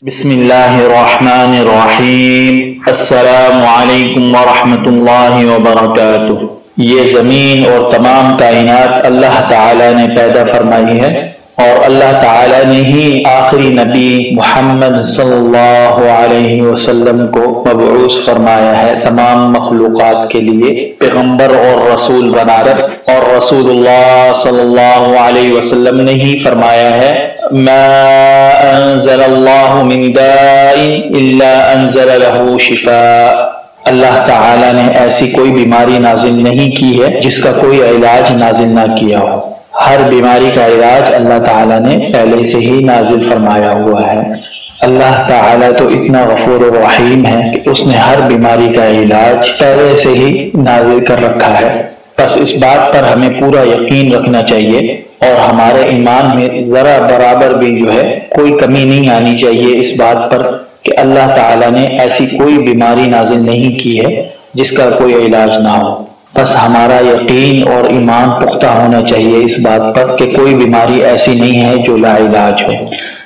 بسم اللہ الرحمن الرحیم السلام علیکم ورحمۃ اللہ وبرکاتہ۔ یہ زمین اور تمام کائنات اللہ تعالی نے پیدا فرمائی ہے اور اللہ تعالی نے ہی آخری نبی محمد صلی اللہ علیہ وسلم کو مبعوث فرمایا ہے تمام مخلوقات کے لیے پیغمبر اور رسول بنا کر، اور رسول اللہ صلی اللہ علیہ وسلم نے ہی فرمایا ہے ما انزل اللہ من داء الا انزل له شفاء۔ اللہ تعالی نے ایسی کوئی بیماری نازل نہیں کی ہے جس کا کوئی علاج نازل نہ کیا ہو۔ ہر بیماری کا علاج اللہ تعالی نے پہلے سے ہی نازل فرمایا ہوا ہے۔ اللہ تعالی تو اتنا غفور و رحیم ہے کہ اس نے ہر بیماری کا علاج پہلے سے ہی نازل کر رکھا ہے۔ بس اس بات پر ہمیں پورا یقین رکھنا چاہیے اور ہمارے ایمان میں ذرا برابر بھی کوئی کمی نہیں آنی چاہیے اس بات پر کہ اللہ تعالی نے ایسی کوئی بیماری نازل نہیں کی ہے جس کا کوئی علاج نہ ہو۔ بس ہمارا یقین اور ایمان پختہ ہونا چاہیے اس بات پر کہ کوئی بیماری ایسی نہیں ہے جو لا علاج ہو۔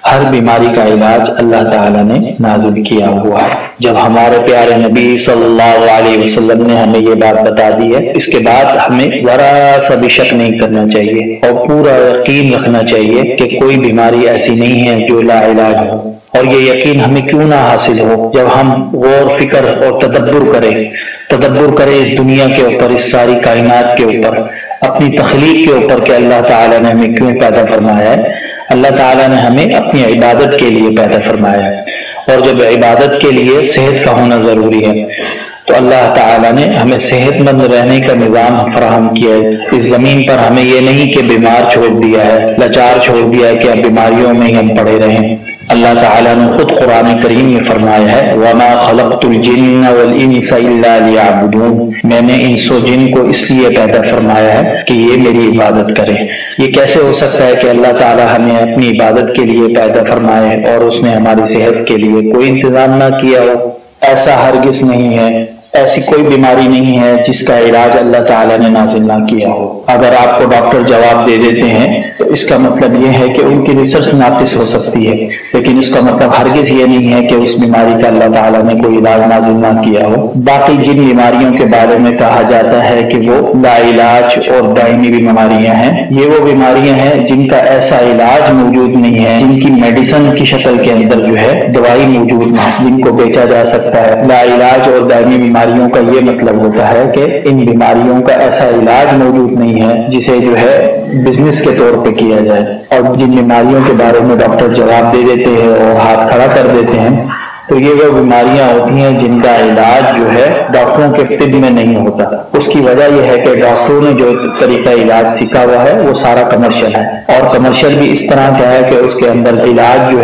ہر بیماری کا علاج اللہ تعالی نے نازل کیا ہوا ہے۔ جب ہمارے پیارے نبی صلی اللہ علیہ وسلم نے ہمیں یہ بات بتا دی ہے، اس کے بعد ہمیں ذرا سا بھی شک نہیں کرنا چاہیے اور پورا یقین رکھنا چاہیے کہ کوئی بیماری ایسی نہیں ہے جو لا علاج ہو۔ اور یہ یقین ہمیں کیوں نہ حاصل ہو جب ہم غور فکر اور تدبر کریں اس دنیا کے اوپر، اس ساری کائنات کے اوپر، اپنی تخلیق کے اوپر کہ اللہ تعالی نے ہمیں کیوں پیدا فرمایا ہے۔ اللہ تعالیٰ نے ہمیں اپنی عبادت کے لیے پیدا فرمایا ہے، اور جب عبادت کے لیے صحت کا ہونا ضروری ہے تو اللہ تعالیٰ نے ہمیں صحت مند رہنے کا نظام فراہم کیا ہے۔ اس زمین پر ہمیں یہ نہیں کہ بیمار چھوڑ دیا ہے، لاچار چھوڑ دیا ہے کہ اب بیماریوں میں ہی ہم پڑے رہیں۔ اللہ تعالیٰ نے خود قرآن کریم میں فرمایا ہے وَمَا خَلَقْتُ الْجِنَّ وَالْإِنسَ إِلَّا لِيَعْبُدُونَ، میں نے انس و جن کو اس لیے پیدا فرمایا ہے کہ یہ میری عبادت کریں۔ یہ کیسے ہو سکتا ہے کہ اللہ تعالیٰ ہمیں اپنی عبادت کے لیے پیدا فرمائے اور اس نے ہماری صحت کے لیے کوئی انتظام نہ کیا ہو؟ ایسا ہرگز نہیں ہے۔ ایسی کوئی بیماری نہیں ہے جس کا علاج اللہ تعالیٰ نے نازل نہ کیا ہو۔ اگر آپ کو ڈاکٹر جواب دے دیتے ہیں تو اس کا مطلب یہ ہے کہ ان کی ریسرچ ناقص ہو سکتی ہے، لیکن اس کا مطلب ہرگز یہ نہیں ہے کہ اس بیماری کا اللہ تعالیٰ نے کوئی علاج نازل نہ کیا ہو۔ باقی جن بیماریوں کے بارے میں کہا جاتا ہے کہ وہ لا علاج اور دائمی بیماریاں ہیں، یہ وہ بیماریاں ہیں جن کا ایسا علاج موجود نہیں ہے، جن کی میڈیسن کی شکل کے اندر دوائی موجود نہ، جن کو بیچا جا سکتا ہے۔ لا علاج اور دائمی بیماریوں کا یہ مطلب ہوتا ہے کہ ان بیماریوں کا ایسا علاج موجود نہیں ہے جسے بزنس کے طور پہ کیا جائے، اور جن بیماریوں کے بارے میں ڈاکٹر جواب دے دیتے ہیں اور ہاتھ کھڑا کر دیتے ہیں تو یہ وہ بیماریاں ہوتی ہیں جن کا علاج ڈاکٹروں کے طب میں نہیں ہوتا۔ اس کی وجہ یہ ہے کہ ڈاکٹروں نے جو طریقہ علاج سیکھا ہوا ہے وہ سارا کمرشل ہے، اور کمرشل بھی اس طرح کا ہے کہ اس کے اندر علاج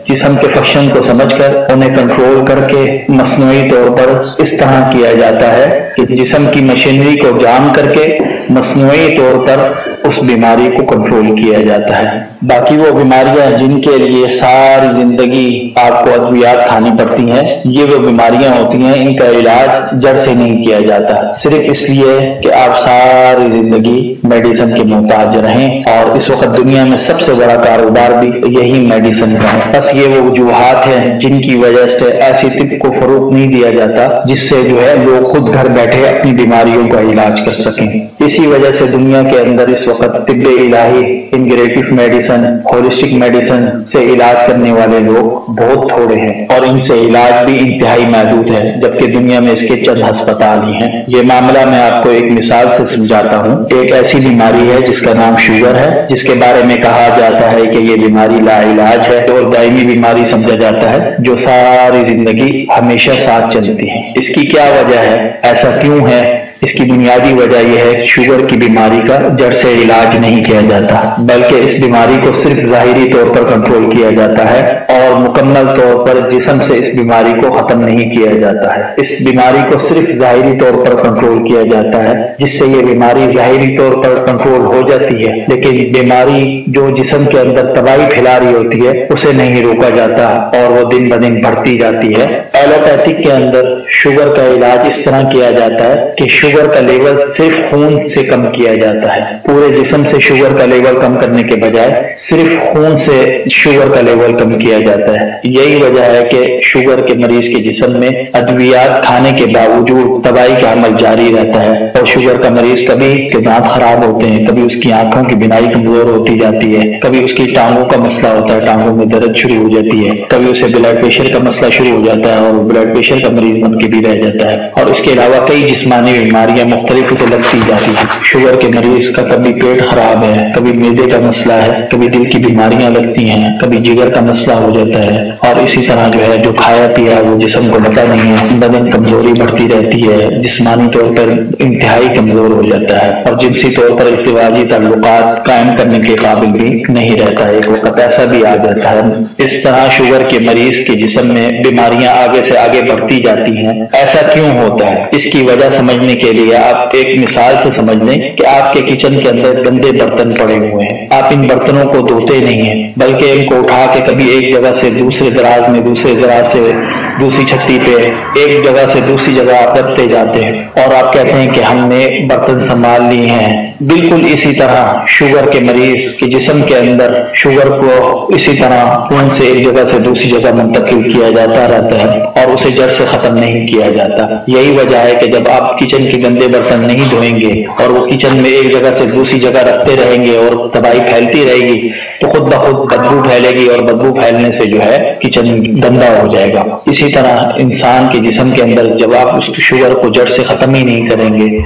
جسم کے فنکشن کو سمجھ کر انہیں کنٹرول کر کے مصنوعی طور پر اس طرح کیا جاتا ہے کہ جسم کی مشینری کو جام کر کے مصنوعی طور پر اس بیماری کو کنٹرول کیا جاتا ہے۔ باقی وہ بیماریاں جن کے لیے ساری زندگی آپ کو ادویات کھانی پڑتی ہیں، یہ وہ بیماریاں ہوتی ہیں ان کا علاج جڑ سے نہیں کیا جاتا، صرف اس لیے کہ آپ ساری زندگی میڈیسن کے محتاج رہیں، اور اس وقت دنیا میں سب سے بڑا کاروبار بھی یہی میڈیسن کا ہے۔ بس یہ وہ وجوہات ہیں جن کی وجہ سے ایسی طب کو فروغ نہیں دیا جاتا جس سے لوگ خود گھر بیٹھے اپنی بیماریوں کا علاج کر سکیں۔ اسی وجہ سے دنیا کے اندر اس وقت طب الہی، انٹیگریٹو میڈیسن، ہولسٹک میڈیسن سے علاج کرنے والے لوگ بہت تھوڑے ہیں، اور ان سے علاج بھی انتہائی محدود ہے، جبکہ دنیا میں اس کے چند ہسپتال ہی ہیں۔ یہ معاملہ میں آپ کو ایک مثال سے سمجھاتا ہوں۔ ایک ایسی بیماری ہے جس کا نام شوگر ہے، جس کے بارے میں کہا جاتا ہے کہ یہ بیماری لا علاج ہے اور دائمی بیماری سمجھا جاتا ہے جو ساری زندگی ہمیشہ ساتھ چلتی ہے۔ اس کی کیا وجہ ہے؟ ایسا کیوں ہے؟ اس کی بنیادی وجہ یہ ہے کہ شوگر کی بیماری کا جڑ سے علاج نہیں کیا جاتا، بلکہ اس بیماری کو صرف ظاہری طور پر کنٹرول کیا جاتا ہے اور مکمل طور پر جسم سے اس بیماری کو ختم نہیں کیا جاتا ہے۔ اس بیماری کو صرف ظاہری طور پر کنٹرول کیا جاتا ہے، جس سے یہ بیماری ظاہری طور پر کنٹرول ہو جاتی ہے، لیکن بیماری جو جسم کے اندر تباہی پھیلا رہی ہوتی ہے اسے نہیں روکا جاتا اور وہ دن بدن بڑھتی جاتی ہے۔ ایلوپیتھک کے اندر شوگر کا علاج اس طرح کیا جاتا ہے کہ شوگر شوگر کا لیول صرف خون سے کم کیا جاتا ہے، پورے جسم سے شوگر کا لیول کم کرنے کے بجائے صرف خون سے شوگر کا لیول کم کیا جاتا ہے۔ یہی وجہ ہے کہ شوگر کے مریض کے جسم میں ادویات کھانے کے باوجود دوائی کا عمل جاری رہتا ہے، اور شوگر کا مریض کبھی کے دانت خراب ہوتے ہیں، کبھی اس کی آنکھوں کی بینائی کمزور ہوتی جاتی ہے، کبھی اس کی ٹانگوں کا مسئلہ ہوتا ہے، ٹانگوں میں درد شروع ہو جاتی ہے، کبھی اسے بلڈ پریشر کا مسئلہ شروع ہو جاتا ہے اور وہ بلڈ پریشر کا مریض بن کے بھی رہ جاتا ہے، اور اس کے علاوہ کئی جسمانی بیماریاں مختلف اسے لگتی جاتی ہیں۔ شوگر کے مریض کا کبھی پیٹ خراب ہے، کبھی معدے کا مسئلہ ہے، کبھی دل کی بیماریاں لگتی ہیں، کبھی جگر کا مسئلہ ہو جاتا ہے، اور اسی طرح جو ہے جو کھایا پیا وہ جسم کو پتہ نہیں ہے، بدن کمزوری بڑھتی رہتی ہے، جسمانی طور پر انتہائی کمزور ہو جاتا ہے، اور جنسی طور پر ازدواجی تعلقات قائم کرنے کے قابل بھی نہیں رہتا ہے، ایک وقت ایسا بھی آ جاتا ہے۔ اس طرح شوگر کے مریض کے جسم میں بیماریاں آگے سے آگے بڑھتی جاتی ہیں۔ ایسا کیوں ہوتا ہے؟ اس کی وجہ سمجھنے کے لیے آپ ایک مثال سے سمجھ لیں کہ آپ کے کچن کے اندر گندے برتن پڑے ہوئے ہیں، آپ ان برتنوں کو دھوتے نہیں ہیں، بلکہ ان کو اٹھا کے کبھی ایک جگہ سے دوسرے دراز میں، دوسرے دراز سے دوسری چھتی پہ، ایک جگہ سے دوسری جگہ آپ رکھتے جاتے ہیں، اور آپ کہتے ہیں کہ ہم نے برتن سنبھال لیے ہیں۔ بالکل اسی طرح شوگر کے مریض کے جسم کے اندر شوگر کو اسی طرح خون سے ایک جگہ سے دوسری جگہ منتقل کیا جاتا رہتا ہے، اور اسے جڑ سے ختم نہیں کیا جاتا۔ یہی وجہ ہے کہ جب آپ کچن کے گندے برتن نہیں دھوئیں گے اور وہ کچن میں ایک جگہ سے دوسری جگہ رکھتے رہیں گے اور تباہی پھیلتی رہے گی، تو خود بخود بدبو پھیلے گی، اور بدبو پھیلنے سے جو ہے کچن گندا ہو جائے گا۔ اسی طرح انسان کے جسم کے اندر جب آپ اس شوگر کو جڑ سے ختم ہی نہیں کریں گے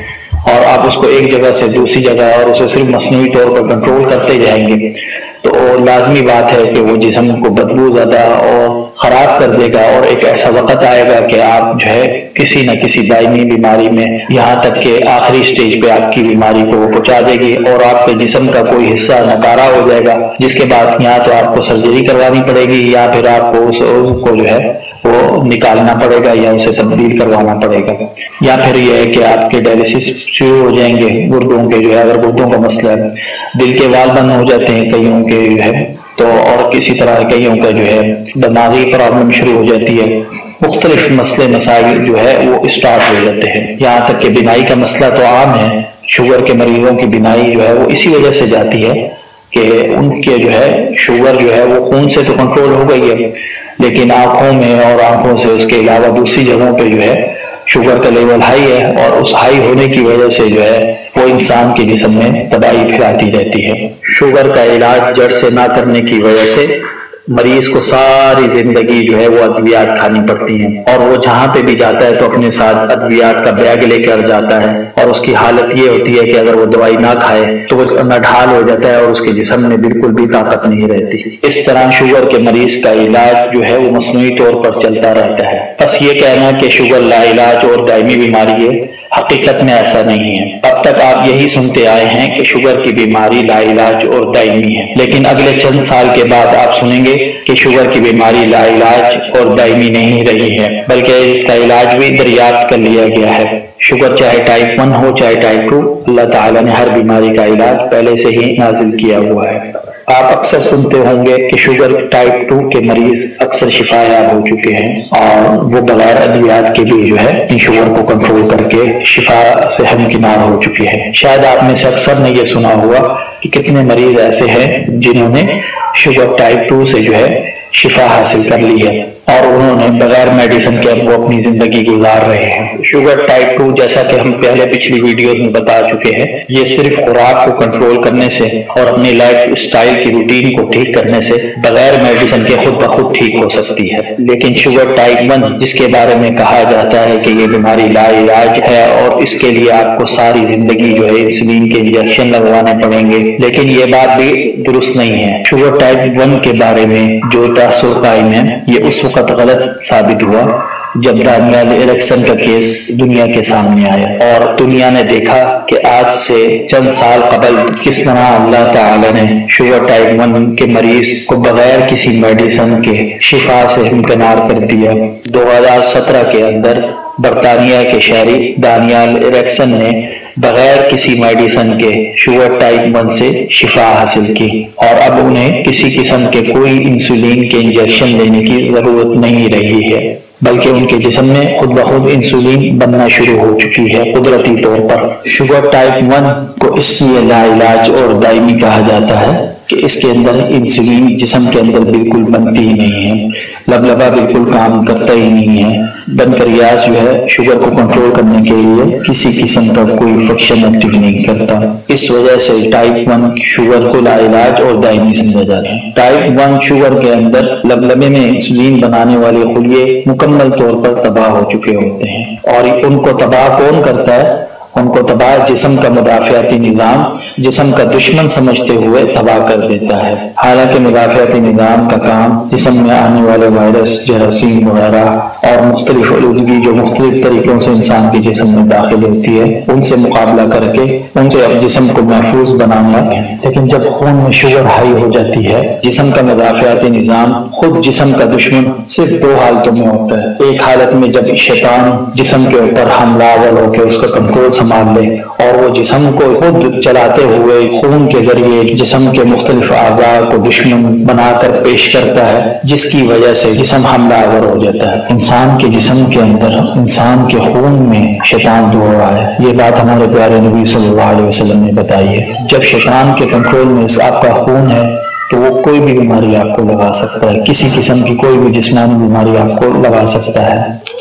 اور آپ اس کو ایک جگہ سے دوسری جگہ اور اسے صرف مصنوعی طور پر کنٹرول کرتے جائیں گے، تو لازمی بات ہے کہ وہ جسم کو بدبو زدہ اور خراب کر دے گا، اور ایک ایسا وقت آئے گا کہ آپ جو ہے کسی نہ کسی دائمی بیماری میں، یہاں تک کہ آخری سٹیج پہ آپ کی بیماری کو پہنچا دے گی، اور آپ کے جسم کا کوئی حصہ ناکارہ ہو جائے گا، جس کے بعد یا تو آپ کو سرجری کروانی پڑے گی، یا پھر آپ کو اس عضو کو جو ہے وہ نکالنا پڑے گا یا اسے تبدیل کروانا پڑے گا، یا پھر یہ ہے کہ آپ کے ڈائلسس شروع ہو جائیں گے گردوں کے، جو ہے اگر گردوں کا مسئلہ ہے، دل کے وال بند ہو جاتے ہیں کئیوں کے جو ہے، تو اور کسی طرح کئیوں کا جو ہے دماغی پرابلم شروع ہو جاتی ہے، مختلف مسئلے مسائل جو ہے وہ اسٹارٹ ہو جاتے ہیں، یہاں تک کہ بینائی کا مسئلہ تو عام ہے۔ شوگر کے مریضوں کی بینائی جو ہے وہ اسی وجہ سے جاتی ہے کہ ان کے جو ہے شوگر جو ہے وہ خون سے تو کنٹرول ہو گئی ہے، لیکن آنکھوں میں اور آنکھوں سے اس کے علاوہ دوسری جگہوں پہ جو ہے شوگر کا لیول ہائی ہے، اور اس ہائی ہونے کی وجہ سے جو ہے وہ انسان کے جسم میں تباہی پھیلاتی رہتی ہے۔ شوگر کا علاج جڑ سے نہ کرنے کی وجہ سے مریض کو ساری زندگی جو ہے وہ ادویات کھانی پڑتی ہیں، اور وہ جہاں پہ بھی جاتا ہے تو اپنے ساتھ ادویات کا بیگ لے کر جاتا ہے، اور اس کی حالت یہ ہوتی ہے کہ اگر وہ دوائی نہ کھائے تو وہ نڈھال ہو جاتا ہے اور اس کے جسم میں بالکل بھی طاقت نہیں رہتی۔ اس طرح شوگر کے مریض کا علاج جو ہے وہ مصنوعی طور پر چلتا رہتا ہے۔ بس یہ کہنا کہ شوگر لا علاج اور دائمی بیماری ہے، حقیقت میں ایسا نہیں ہے۔ اب تک آپ یہی سنتے آئے ہیں کہ شوگر کی بیماری لا علاج اور دائمی ہے، لیکن اگلے چند سال کے بعد آپ سنیں گے کہ شوگر کی بیماری لا علاج اور دائمی نہیں رہی ہے، بلکہ اس کا علاج بھی دریافت کر لیا گیا ہے۔ شوگر چاہے ٹائپ 1 ہو چاہے ٹائپ 2، اللہ تعالیٰ نے ہر بیماری کا علاج پہلے سے ہی نازل کیا ہوا ہے۔ آپ اکثر سنتے ہوں گے کہ شوگر ٹائپ 2 کے مریض اکثر شفا یاب ہو چکے ہیں، اور وہ بغیر ادویات کے بھی جو ہے ان شوگر کو کنٹرول کر کے شفا سے ہمکنار ہو چکے ہیں۔ شاید آپ میں سے اکثر نے یہ سنا ہوا کہ کتنے مریض ایسے ہیں جنہوں نے شوگر ٹائپ 2 سے جو ہے شفا حاصل کر لی ہے، اور انہوں نے بغیر میڈیسن کے اب وہ اپنی زندگی گزار رہے ہیں۔ شوگر ٹائپ 2 جیسا کہ ہم پہلے پچھلی ویڈیوز میں بتا چکے ہیں، یہ صرف خوراک کو کنٹرول کرنے سے اور اپنی لائف اسٹائل کی روٹین کو ٹھیک کرنے سے بغیر میڈیسن کے خود بخود ٹھیک ہو سکتی ہے۔ لیکن شوگر ٹائپ 1 جس کے بارے میں کہا جاتا ہے کہ یہ بیماری لا علاج ہے اور اس کے لیے آپ کو ساری زندگی جو ہے انسولین کے انجیکشن لگوانے پڑیں گے، لیکن یہ بات بھی درست نہیں ہے۔ شوگر ٹائپ 1 کے بارے میں جو تاثر قائم ہے یہ اس وقت غلط ثابت ہوا جب ڈانیال ایرکسن کا کیس دنیا کے سامنے آیا، اور دنیا نے دیکھا کہ آج سے چند سال قبل کس طرح اللہ تعالی نے شوگر ٹائپ 1 کے مریض کو بغیر کسی میڈیسن کے شفا سے ہمکنار کر دیا۔ 2017 کے اندر برطانیہ کے شہری ڈانیال ایرکسن نے بغیر کسی میڈیسن کے شوگر ٹائپ 1 سے شفا حاصل کی، اور اب انہیں کسی قسم کے کوئی انسولین کے انجیکشن لینے کی ضرورت نہیں رہی ہے۔ بلکہ ان کے جسم میں خود بخود انسولین بننا شروع ہو چکی ہے قدرتی طور پر۔ شوگر ٹائپ 1 کو اس لیے لا علاج اور دائمی کہا جاتا ہے کہ اس کے اندر انسولین جسم کے اندر بالکل بنتی ہی نہیں ہے، لبلبا بالکل کام کرتا ہی نہیں ہے، بنکریاس جو ہے شوگر کو کنٹرول کرنے کے لیے کسی قسم کا کوئی فنکشن ایکٹیو نہیں کرتا۔ اس وجہ سے ٹائپ 1 شوگر کو لا علاج اور دائمی سمجھا جاتا ہے۔ ٹائپ 1 شوگر کے اندر لبلبے میں انسولین بنانے والے خلیے مکمل طور پر تباہ ہو چکے ہوتے ہیں، اور ان کو تباہ کون کرتا ہے؟ ان کو تباہ جسم کا مدافعاتی نظام جسم کا دشمن سمجھتے ہوئے تباہ کر دیتا ہے۔ حالانکہ مدافعاتی نظام کا کام جسم میں آنے والے وائرس، جراثیم وغیرہ اور مختلف آلودگی جو مختلف طریقوں سے انسان کے جسم میں داخل ہوتی ہے ان سے مقابلہ کر کے ان سے جسم کو محفوظ بنانا ہے۔ لیکن جب خون میں شوگر ہائی ہو جاتی ہے، جسم کا مدافعاتی نظام خود جسم کا دشمن صرف دو حالتوں میں ہوتا ہے۔ ایک حالت میں جب شیطان جسم کے اوپر حملہ آور ہو کے اس کا کنٹرول سنبھال لے اور وہ جسم کو خود چلاتے ہوئے خون کے ذریعے جسم کے مختلف اعضاء کو دشمن بنا کر پیش کرتا ہے، جس کی وجہ سے جسم حملہ آور ہو جاتا ہے۔ انسان کے جسم کے اندر انسان کے خون میں شیطان دوڑ رہا ہے، یہ بات ہمارے پیارے نبی صلی اللہ علیہ وسلم نے بتائی ہے۔ جب شیطان کے کنٹرول میں آپ کا خون ہے تو وہ کوئی بھی بیماری آپ کو لگا سکتا ہے، کسی قسم کی کوئی بھی جسمانی بیماری آپ کو لگا سکتا ہے۔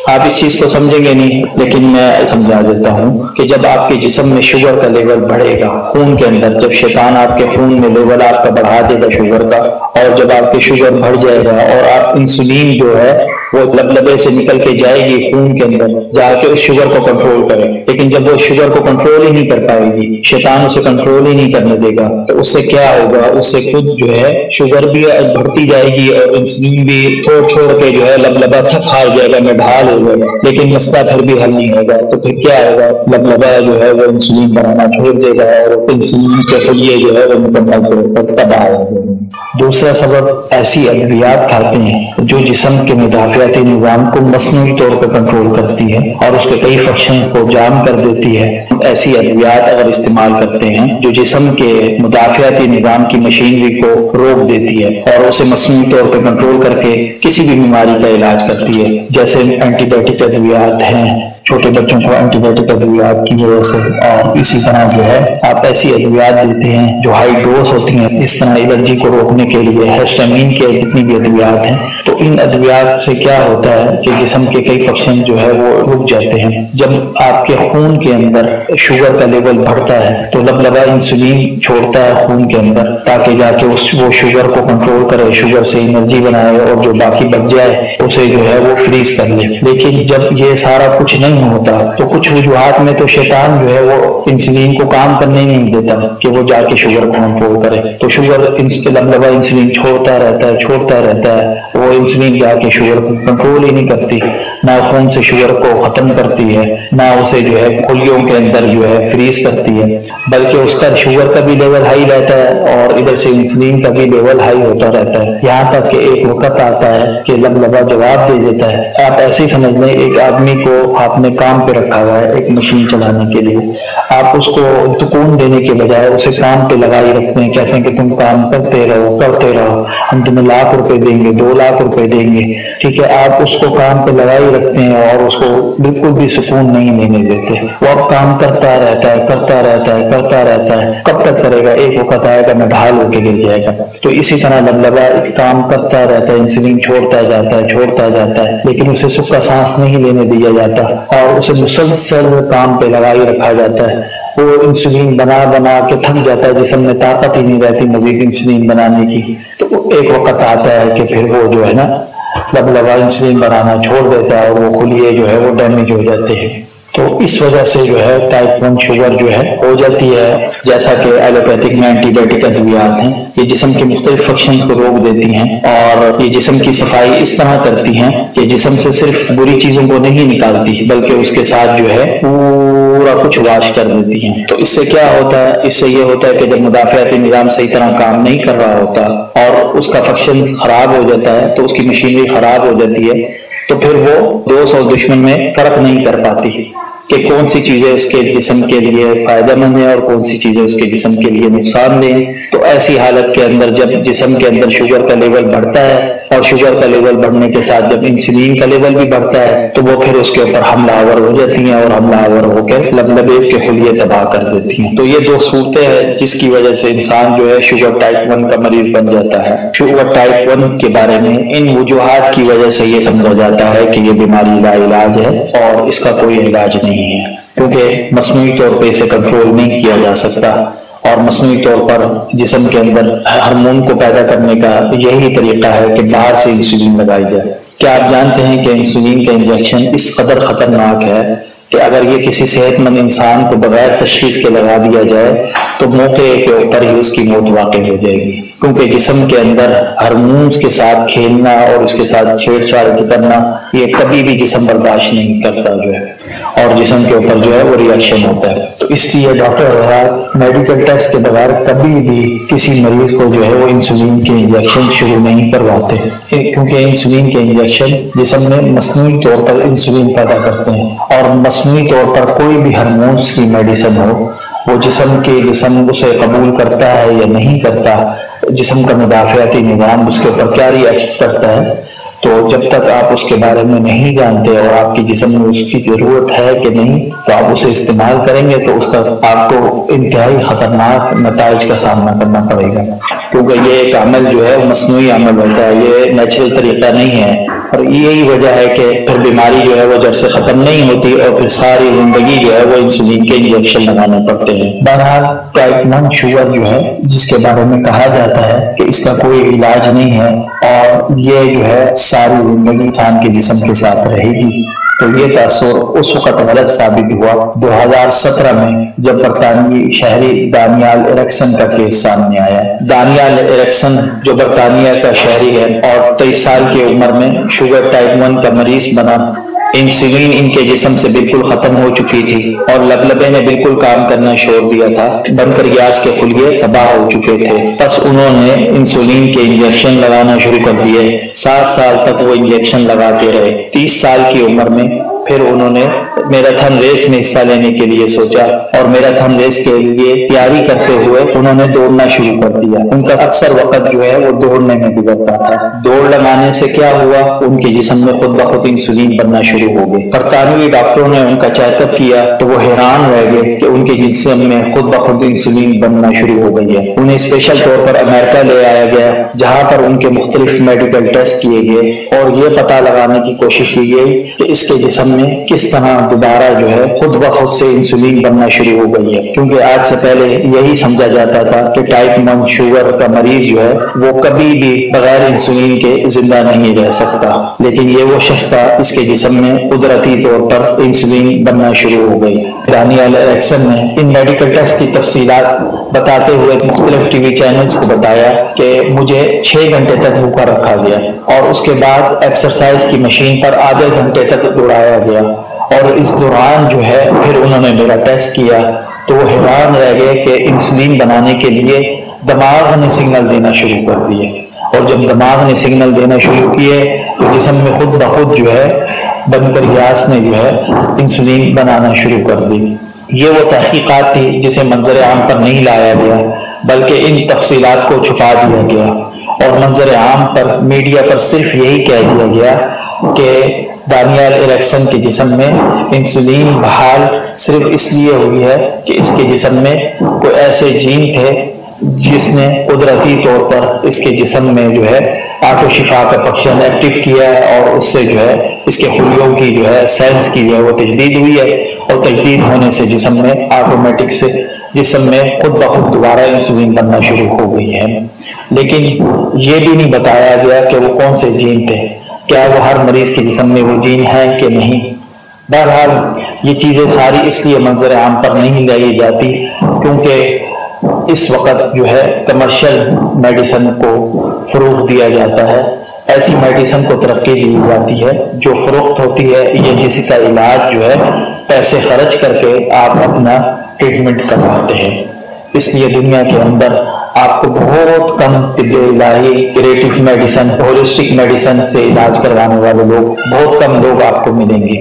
آپ اس چیز کو سمجھیں گے نہیں، لیکن میں سمجھا دیتا ہوں کہ جب آپ کے جسم میں شوگر کا لیول بڑھے گا خون کے اندر، جب شیطان آپ کے خون میں لیول آپ کا بڑھا دے گا شوگر کا، اور جب آپ کے شوگر بڑھ جائے گا اور آپ انسولین جو ہے وہ لبلبے سے نکل کے جائے گی خون کے اندر، جا کے اس شوگر کو کنٹرول کرے، لیکن جب وہ شوگر کو کنٹرول ہی نہیں کر پائے گی، شیطان اسے کنٹرول ہی نہیں کرنے دے گا، تو اس سے کیا ہوگا؟ اس سے خود جو ہے شوگر بھی بڑھتی جائے گی اور انسولین بھی چھوڑ کے جو ہے لبلبا تھک ہار جائے گا، میں ڈھال ہو جائے گا، لیکن مسئلہ پھر بھی حل نہیں ہوگا۔ تو پھر کیا ہوگا؟ لبلبا جو ہے وہ انسولین بنانا چھوڑ دے گا اور انسولین کے خلیے جو ہے وہ مکمل طور پر تباہ ہو جائے گا۔ دوسرا سبب ایسی ادویات کھاتے ہیں جو جسم کے مدافعاتی نظام کو مصنوعی طور پر کنٹرول کرتی ہے اور اس کے کئی فنکشن کو جام کر دیتی ہے۔ ایسی ادویات اگر استعمال کرتے ہیں جو جسم کے مدافعاتی نظام کی مشینری کو روک دیتی ہے اور اسے مصنوعی طور پر کنٹرول کر کے کسی بھی بیماری کا علاج کرتی ہے، جیسے اینٹی بایوٹک ادویات ہیں، چھوٹے بچوں کو اینٹی بایوٹک ادویات کی وجہ سے، اور اسی طرح جو ہے آپ ایسی ادویات دیتے ہیں جو ہائی ڈوز ہوتی ہیں، اس طرح الرجی کو روکنے کے لیے ہسٹامین کے جتنی بھی ادویات ہیں، تو ان ادویات سے کیا ہوتا ہے کہ جسم کے کئی فنکشن جو ہے وہ رک جاتے ہیں۔ جب آپ کے خون کے اندر شوگر کا لیول بڑھتا ہے تو لبلبا انسولین چھوڑتا ہے خون کے اندر تاکہ جا کے وہ شوگر کو کنٹرول کرے، شوگر سے انرجی بنائے اور جو باقی بچ جائے اسے جو ہے وہ فریز کر لے۔ لیکن جب یہ سارا کچھ نہیں ہوتا تو کچھ وجوہات میں تو شیطان جو ہے وہ انسولین کو کام کرنے نہیں دیتا کہ وہ جا کے شوگر کو کنٹرول کرے، تو شوگر لبلبا انسولین چھوڑتا رہتا ہے، وہ انسولین جا کے شوگر کو کنٹرول ہی نہیں کرتی، نہ خون سے شوگر کو ختم کرتی ہے، نہ اسے جو ہے خلیوں کے اندر جو ہے فریز کرتی ہے، بلکہ اس کا شوگر کا بھی لیول ہائی رہتا ہے اور ادھر سے انسولین کا بھی لیول ہائی ہوتا رہتا ہے، یہاں تک کہ ایک وقت آتا ہے کہ لبلبا جواب دے دیتا ہے۔ آپ ایسے ہی سمجھ لیں ایک آدمی کو آپ نے کام پہ رکھا ہوا ہے ایک مشین چلانے کے لیے، آپ اس کو سکون دینے کے بجائے اسے کام پہ لگائی رکھتے ہیں، کہتے ہیں کہ تم کام کرتے رہو، ہم تمہیں ₹1,00,000 دیں گے، ₹2,00,000 دیں گے، ٹھیک ہے، آپ اس کو کام پہ لگائی رکھتے ہیں اور اس کو بالکل بھی سکون نہیں لینے دیتے، وہ اب کام کرتا رہتا ہے، کب تک کرے گا؟ ایک وقت آئے گا میں ڈھال ہو کے گر جائے گا۔ تو اسی طرح لبلبا کام کرتا رہتا ہے، انسولین چھوڑتا جاتا ہے، لیکن اسے سکا سانس نہیں لینے دیا جاتا اور اسے مسلسل کام پہ لگائی رکھا جاتا ہے۔ وہ انسولین بنا کے تھک جاتا ہے، جسم میں طاقت ہی نہیں رہتی مزید انسولین بنانے کی، تو ایک وقت آتا ہے کہ پھر وہ جو ہے نا لبلبا انسولین بنانا چھوڑ دیتا ہے اور وہ خلیے جو ہے وہ ڈیمیج ہو جاتے ہیں۔ تو اس وجہ سے جو ہے ٹائپ 1 شوگر جو ہے ہو جاتی ہے۔ جیسا کہ ایلوپیتھک میں اینٹی بایوٹک ادویات ہیں، یہ جسم کے مختلف فنکشنز کو روک دیتی ہیں اور یہ جسم کی صفائی اس طرح کرتی ہیں کہ جسم سے صرف بری چیزوں کو نہیں نکالتی بلکہ اس کے ساتھ جو ہے پورا کچھ واش کر دیتی ہیں۔ تو اس سے کیا ہوتا ہے؟ اس سے یہ ہوتا ہے کہ جب مدافعاتی نظام صحیح طرح کام نہیں کر رہا ہوتا اور اس کا فنکشن خراب ہو جاتا ہے تو اس کی مشینری خراب ہو جاتی ہے، تو پھر وہ دوست اور دشمن میں فرق نہیں کر پاتی، کہ کون سی چیزیں اس کے جسم کے لیے فائدہ مند ہیں اور کون سی چیزیں اس کے جسم کے لیے نقصان دہ ہیں۔ تو ایسی حالت کے اندر جب جسم کے اندر شوگر کا لیول بڑھتا ہے اور شوگر کا لیول بڑھنے کے ساتھ جب انسولین کا لیول بھی بڑھتا ہے تو وہ پھر اس کے اوپر حملہ آور ہو جاتی ہیں اور حملہ آور ہو کے لبلبے کے خلیے تباہ کر دیتی ہیں۔ تو یہ دو صورتیں ہیں جس کی وجہ سے انسان جو ہے شوگر ٹائپ 1 کا مریض بن جاتا ہے۔ شوگر ٹائپ 1 کے بارے میں ان وجوہات کی وجہ سے یہ سمجھا جاتا ہے کہ یہ بیماری لا علاج ہے اور اس کا کوئی علاج نہیں ہے، کیونکہ مصنوعی طور پہ اسے کنٹرول نہیں کیا جا سکتا اور مصنوعی طور پر جسم کے اندر ہارمون کو پیدا کرنے کا یہی طریقہ ہے کہ باہر سے انسولین لگائی جائے۔ کیا آپ جانتے ہیں کہ انسولین کا انجیکشن اس قدر خطرناک ہے کہ اگر یہ کسی صحت مند انسان کو بغیر تشخیص کے لگا دیا جائے تو موقع کے اوپر ہی اس کی موت واقع ہو جائے گی، کیونکہ جسم کے اندر ہارمونز کے ساتھ کھیلنا اور اس کے ساتھ چھیڑ چھاڑ کرنا یہ کبھی بھی جسم برداشت نہیں کرتا جو ہے، اور جسم کے اوپر جو ہے وہ ریئیکشن ہوتا ہے۔ تو اس لیے ڈاکٹر حضرات میڈیکل ٹیسٹ کے بغیر کبھی بھی کسی مریض کو جو ہے وہ انسولین کے انجیکشن شروع نہیں کرواتے، کیونکہ انسولین کے انجیکشن جسم میں مصنوعی طور پر انسولین پیدا کرتے ہیں، اور مصنوعی طور پر کوئی بھی ہارمونز کی میڈیسن ہو وہ جسم اسے قبول کرتا ہے یا نہیں کرتا، جسم کا مدافعاتی نظام اس کے اوپر کیا ریئیکٹ کرتا ہے، تو جب تک آپ اس کے بارے میں نہیں جانتے اور آپ کے جسم میں اس کی ضرورت ہے کہ نہیں تو آپ اسے استعمال کریں گے تو اس کا آپ کو انتہائی خطرناک نتائج کا سامنا کرنا پڑے گا، کیونکہ یہ ایک عمل جو ہے مصنوعی عمل ہوتا ہے، یہ نیچرل طریقہ نہیں ہے، اور یہی وجہ ہے کہ پھر بیماری جو ہے وہ جڑ سے ختم نہیں ہوتی اور پھر ساری زندگی جو ہے وہ انسولین کے انجیکشن لگانے پڑتے ہیں۔ بہرحال ٹائپ 1 شوگر جو ہے جس کے بارے میں کہا جاتا ہے کہ اس کا کوئی علاج نہیں ہے اور یہ جو ہے ساری زندگی انسان کے جسم کے ساتھ رہے گی، تو یہ تاثر اس وقت غلط ثابت ہوا 2017 میں جب برطانوی شہری دانیال ایرکسن کا کیس سامنے آیا۔ دانیال ایرکسن جو برطانیہ کا شہری ہے اور 23 سال کی عمر میں شوگر ٹائپ 1 کا مریض بنا، انسولین ان کے جسم سے بالکل ختم ہو چکی تھی اور لبلبے نے بالکل کام کرنا چھوڑ دیا تھا، بنکریاس کے خلیے تباہ ہو چکے تھے، بس انہوں نے انسولین کے انجیکشن لگانا شروع کر دیے۔ 7 سال تک وہ انجیکشن لگاتے رہے۔ 30 سال کی عمر میں پھر انہوں نے میراتھن ریس میں حصہ لینے کے لیے سوچا اور میراتھن ریس کے لیے تیاری کرتے ہوئے انہوں نے دوڑنا شروع کر دیا۔ ان کا اکثر وقت جو ہے وہ دوڑنے میں گزرتا تھا۔ دوڑ لگانے سے کیا ہوا، ان کے جسم میں خود بخود انسولین بننا شروع ہو گئی۔ برطانوی ڈاکٹروں نے ان کا چیک اپ کیا تو وہ حیران رہ گئے کہ ان کے جسم میں خود بخود انسولین بننا شروع ہو گئی ہے۔ انہیں اسپیشل طور پر امریکہ لے آیا گیا جہاں پر ان کے مختلف میڈیکل ٹیسٹ کیے گئے اور یہ پتہ لگانے کی کوشش کی گئی کہ اس کے جسم میں کس طرح دوبارہ جو ہے خود بخود سے انسولین بننا شروع ہو گئی ہے، کیونکہ آج سے پہلے یہی سمجھا جاتا تھا کہ ٹائپ 1 شوگر کا مریض جو ہے وہ کبھی بھی بغیر انسولین کے زندہ نہیں رہ سکتا، لیکن یہ وہ شخص تھا اس کے جسم میں قدرتی طور پر انسولین بننا شروع ہو گئی۔ دانیال ایرکسن نے ان میڈیکل ٹیسٹ کی تفصیلات بتاتے ہوئے مختلف ٹی وی چینلز کو بتایا کہ مجھے 6 گھنٹے تک بھوکا رکھا گیا اور اس کے بعد ایکسرسائز کی مشین پر آدھے گھنٹے تک دوڑایا گیا، اور اس دوران جو ہے پھر انہوں نے میرا ٹیسٹ کیا تو وہ حیران رہ گئے کہ انسولین بنانے کے لیے دماغ نے سگنل دینا شروع کر دیے، اور جب دماغ نے سگنل دینا شروع کیے تو جسم میں خود بخود جو ہے بنکریاس نے جو ہے انسولین بنانا شروع کر دی۔ یہ وہ تحقیقات تھی جسے منظر عام پر نہیں لایا گیا بلکہ ان تفصیلات کو چھپا دیا گیا، اور منظر عام پر میڈیا پر صرف یہی کہہ دیا گیا کہ دانیال ایرکسن کے جسم میں انسولین بحال صرف اس لیے ہوئی ہے کہ اس کے جسم میں کوئی ایسے جین تھے جس نے قدرتی طور پر اس کے جسم میں جو ہے آٹو شفا کا فنکشن ایکٹیو کیا ہے، اور اس سے جو ہے اس کے خلیوں کی جو ہے سیلز کی جو ہے وہ تجدید ہوئی ہے، اور تجدید ہونے سے جسم میں آٹومیٹک سے جسم میں خود بخود دوبارہ انسولین بننا شروع ہو گئی ہے۔ لیکن یہ بھی نہیں بتایا گیا کہ وہ کون سے جین تھے، کیا وہ ہر مریض کے جسم میں وہ جین ہے کہ نہیں۔ بہرحال یہ چیزیں ساری اس لیے منظر عام پر نہیں لائی جاتی کیونکہ اس وقت جو ہے کمرشل میڈیسن کو فروغ دیا جاتا ہے، ایسی میڈیسن کو ترقی دی جاتی ہے جو فروخت ہوتی ہے یا جس کا علاج جو ہے پیسے خرچ کر کے آپ اپنا ٹریٹمنٹ کرواتے ہیں۔ اس لیے دنیا کے اندر آپ کو بہت کم طب الہی، کریٹو میڈیسن، ہولسٹک میڈیسن سے علاج کروانے والے لوگ بہت کم لوگ آپ کو ملیں گے۔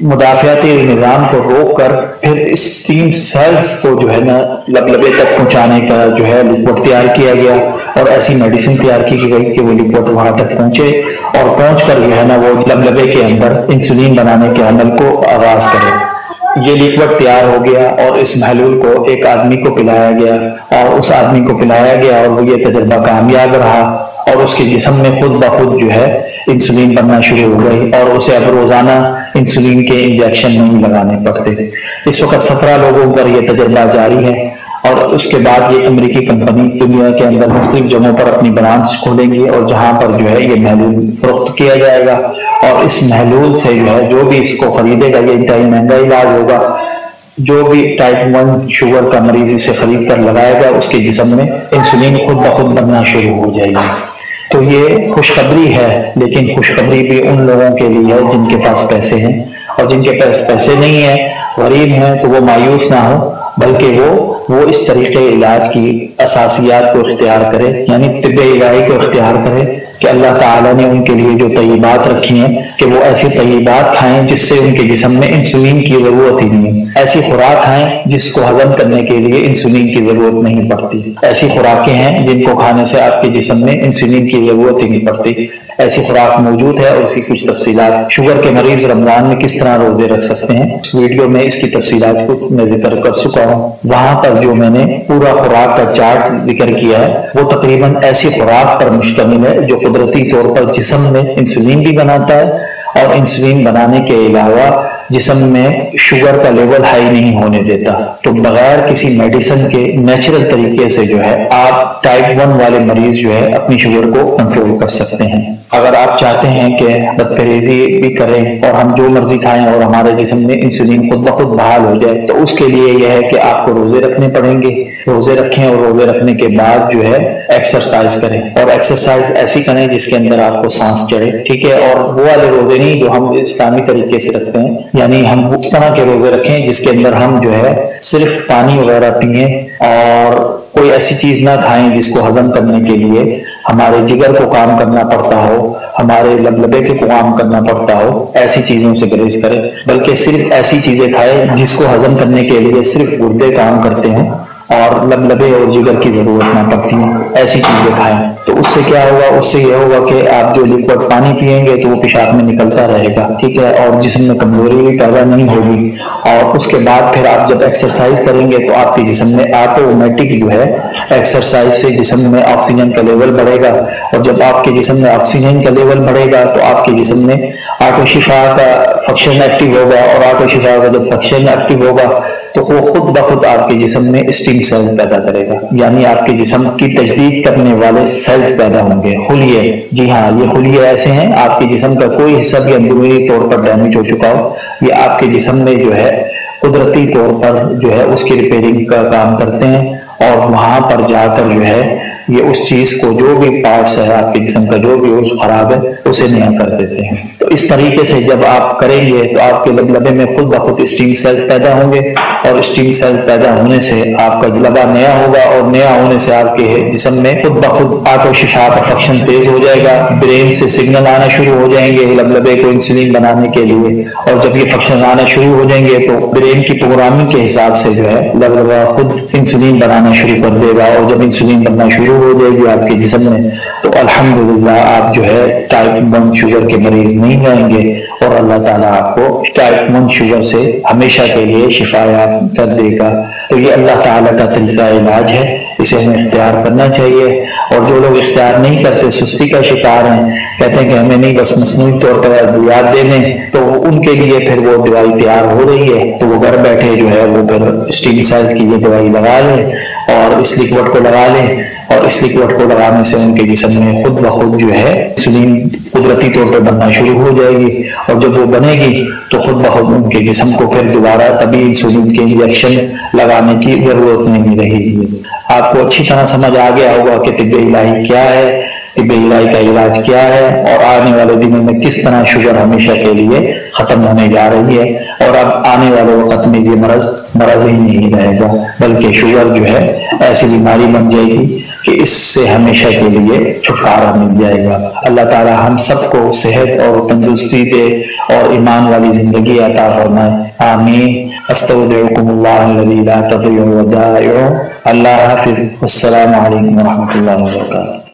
مدافعتی نظام کو روک کر پھر اسٹیم سیلز کو جو ہے نا لبلبے تک پہنچانے کا جو ہے لکوڈ تیار کیا گیا، اور ایسی میڈیسن تیار کی گئی کہ وہ لکوڈ وہاں تک پہنچے اور پہنچ کر جو ہے نا وہ لبلبے کے اندر انسولین بنانے کے عمل کو آغاز کرے۔ یہ لکوڈ تیار ہو گیا اور اس محلول کو ایک آدمی کو پلایا گیا، اور اس آدمی کو پلایا گیا اور وہ یہ تجربہ کامیاب رہا، اور اس کے جسم میں خود بخود جو ہے انسولین بننا شروع ہو گئی، اور اسے اب روزانہ انسولین کے انجیکشن نہیں لگانے پڑتے۔ اس وقت 17 لوگوں پر یہ تجربہ جاری ہے، اور اس کے بعد یہ امریکی کمپنی دنیا کے اندر مختلف جگہوں پر اپنی برانچ کھولیں گی، اور جہاں پر جو ہے یہ محلول فروخت کیا جائے گا، اور اس محلول سے جو ہے جو بھی اس کو خریدے گا یہ انتہائی مہنگا علاج ہوگا۔ جو بھی ٹائپ 1 شوگر کا مریض اسے خرید کر لگائے گا اس کے جسم میں انسولین خود بخود بننا شروع ہو جائے گی۔ تو یہ خوشخبری ہے، لیکن خوشخبری بھی ان لوگوں کے لیے ہے جن کے پاس پیسے ہیں، اور جن کے پاس پیسے نہیں ہیں، غریب ہیں، تو وہ مایوس نہ ہو، بلکہ وہ اس طریقے علاج کی اساسیات کو اختیار کرے، یعنی طب الہی کو اختیار کرے کہ اللہ تعالیٰ نے ان کے لیے جو طیبات رکھی ہیں کہ وہ ایسی طیبات کھائیں جس سے ان کے جسم میں انسولین کی ضرورت ہی نہیں، ایسی خوراک کھائیں جس کو ہضم کرنے کے لیے انسولین کی ضرورت نہیں پڑتی، ایسی خوراکیں ہیں جن کو کھانے سے آپ کے جسم میں انسولین کی ضرورت ہی نہیں پڑتی، ایسی خوراک موجود ہے، اور اس کی کچھ تفصیلات شوگر کے مریض رمضان میں کس طرح روزے رکھ سکتے ہیں اس ویڈیو میں اس کی تفصیلات کو میں ذکر کر چکا ہوں۔ وہاں پر جو میں نے پورا خوراک کا چارٹ ذکر کیا ہے وہ تقریباً ایسی خوراک پر مشتمل ہے جو قدرتی طور پر جسم میں انسولین بھی بناتا ہے، اور انسولین بنانے کے علاوہ جسم میں شوگر کا لیول ہائی نہیں ہونے دیتا۔ تو بغیر کسی میڈیسن کے نیچرل طریقے سے جو ہے آپ ٹائپ 1 والے مریض جو ہے اپنی شوگر کو کنٹرول کر سکتے ہیں۔ اگر آپ چاہتے ہیں کہ بدپرہیزی بھی کریں اور ہم جو مرضی کھائیں اور ہمارے جسم میں انسولین خود بخود بحال ہو جائے، تو اس کے لیے یہ ہے کہ آپ کو روزے رکھنے پڑیں گے۔ روزے رکھیں اور روزے رکھنے کے بعد جو ہے ایکسرسائز کریں، اور ایکسرسائز ایسی کریں جس کے اندر آپ کو سانس چڑھے، ٹھیک ہے، اور وہ والے روزے نہیں جو ہم اسلامی طریقے سے رکھتے ہیں، یعنی ہم اس طرح کے روزے رکھیں جس کے اندر ہم جو ہے صرف پانی وغیرہ پئیں اور کوئی ایسی چیز نہ کھائیں جس کو ہضم کرنے کے لیے ہمارے جگر کو کام کرنا پڑتا ہو، ہمارے لبلبے کو کام کرنا پڑتا ہو، ایسی چیزوں سے گریز کریں، بلکہ صرف ایسی چیزیں کھائیں جس کو ہضم کرنے کے لیے صرف گردے کام کرتے ہیں اور لبلبے اور جگر کی ضرورت نہ پڑتی ہیں، ایسی چیزیں کھائیں۔ تو اس سے کیا ہوگا؟ اس سے یہ ہوگا کہ آپ جو لکوڈ پانی پئیں گے تو وہ پیشاب میں نکلتا رہے گا، ٹھیک ہے، اور جسم میں کمزوری بھی پیدا نہیں ہوگی، اور اس کے بعد پھر آپ جب ایکسرسائز کریں گے تو آپ کے جسم میں آٹومیٹک جو ہے ایکسرسائز سے جسم میں آکسیجن کا لیول بڑھے گا، اور جب آپ کے جسم میں آکسیجن کا لیول بڑھے گا تو آپ کے جسم میں آٹو شفا کا فنکشن ایکٹیو ہوگا، اور آٹو شفا کا جب فنکشن ایکٹیو ہوگا تو وہ خود بخود آپ کے جسم میں اسٹیم سیل پیدا کرے گا، یعنی آپ کے جسم کی تجدید کرنے والے سیلز پیدا ہوں گے، خلیے۔ جی ہاں، یہ خلیے ایسے ہیں آپ کے جسم کا کوئی حصہ بھی اندرونی طور پر ڈیمیج ہو چکا ہو، یہ آپ کے جسم میں جو ہے قدرتی طور پر جو ہے اس کی ریپیئرنگ کا کام کرتے ہیں، اور وہاں پر جا کر جو ہے یہ اس چیز کو جو بھی پارٹس ہے آپ کے جسم کا جو بھی عضو خراب ہے اسے نیا کر دیتے ہیں۔ تو اس طریقے سے جب آپ کریں گے تو آپ کے لبلبے میں خود بخود اسٹیم سیل پیدا ہوں گے، اور اسٹیم سیل پیدا ہونے سے آپ کا لبا نیا ہوگا، اور نیا ہونے سے آپ کے جسم میں خود بخود آٹو شفا کا فنکشن تیز ہو جائے گا، برین سے سگنل آنا شروع ہو جائیں گے لبلبے کو انسولین بنانے کے لیے، اور جب یہ فنکشن آنا شروع ہو جائیں گے تو برین کی پروگرامنگ کے حساب سے جو ہے لبلبا خود انسولین بنانا شروع کر دے گا، اور جب انسولین بننا شروع ہو جائے گی آپ کے جسم میں تو الحمدللہ آپ جو ہے ٹائپ 1 شوگر کے مریض نہیں رہیں گے، اور اللہ تعالیٰ آپ کو ٹائپ 1 شوگر سے ہمیشہ کے لیے شفا یاب کر دے گا۔ تو یہ اللہ تعالیٰ کا طریقہ علاج ہے، اسے ہمیں اختیار کرنا چاہیے، اور جو لوگ اختیار نہیں کرتے، سستی کا شکار ہیں، کہتے ہیں کہ ہمیں نہیں بس مصنوعی طور پر ادویات دے دیں، تو ان کے لیے پھر وہ دوائی تیار ہو رہی ہے، تو وہ گھر بیٹھے جو ہے وہ پھر اسٹیم سیل کی یہ دوائی لگا لیں اور اس لکوڈ کو لگا لیں، اور اس لکوڈ کو لگانے سے ان کے جسم میں خود بخود جو ہے انسولین قدرتی طور پر بننا شروع ہو جائے گی، اور جب وہ بنے گی تو خود بخود ان کے جسم کو پھر دوبارہ کبھی انسولین کے انجیکشن لگانے کی ضرورت نہیں رہے گی۔ آپ کو اچھی طرح سمجھ آ گیا ہوگا کہ طب الہی کیا ہے، طب الہی کا علاج کیا ہے، اور آنے والے دنوں میں کس طرح شوگر ہمیشہ کے لیے ختم ہونے جا رہی ہے، اور اب آنے والے وقت میں یہ مرض ہی نہیں رہے گا، بلکہ شوگر جو ہے ایسی بیماری بن جائے گی کہ اس سے ہمیشہ کے لیے چھٹکارا مل جائے گا۔ اللہ تعالی ہم سب کو صحت اور تندرستی دے اور ایمان والی زندگی عطا فرمائے، آمین۔ استودعکم اللہ الذی لا تضیع ودائعہ۔ اللہ حافظ۔ السلام علیکم ورحمۃ اللہ وبرکاتہ۔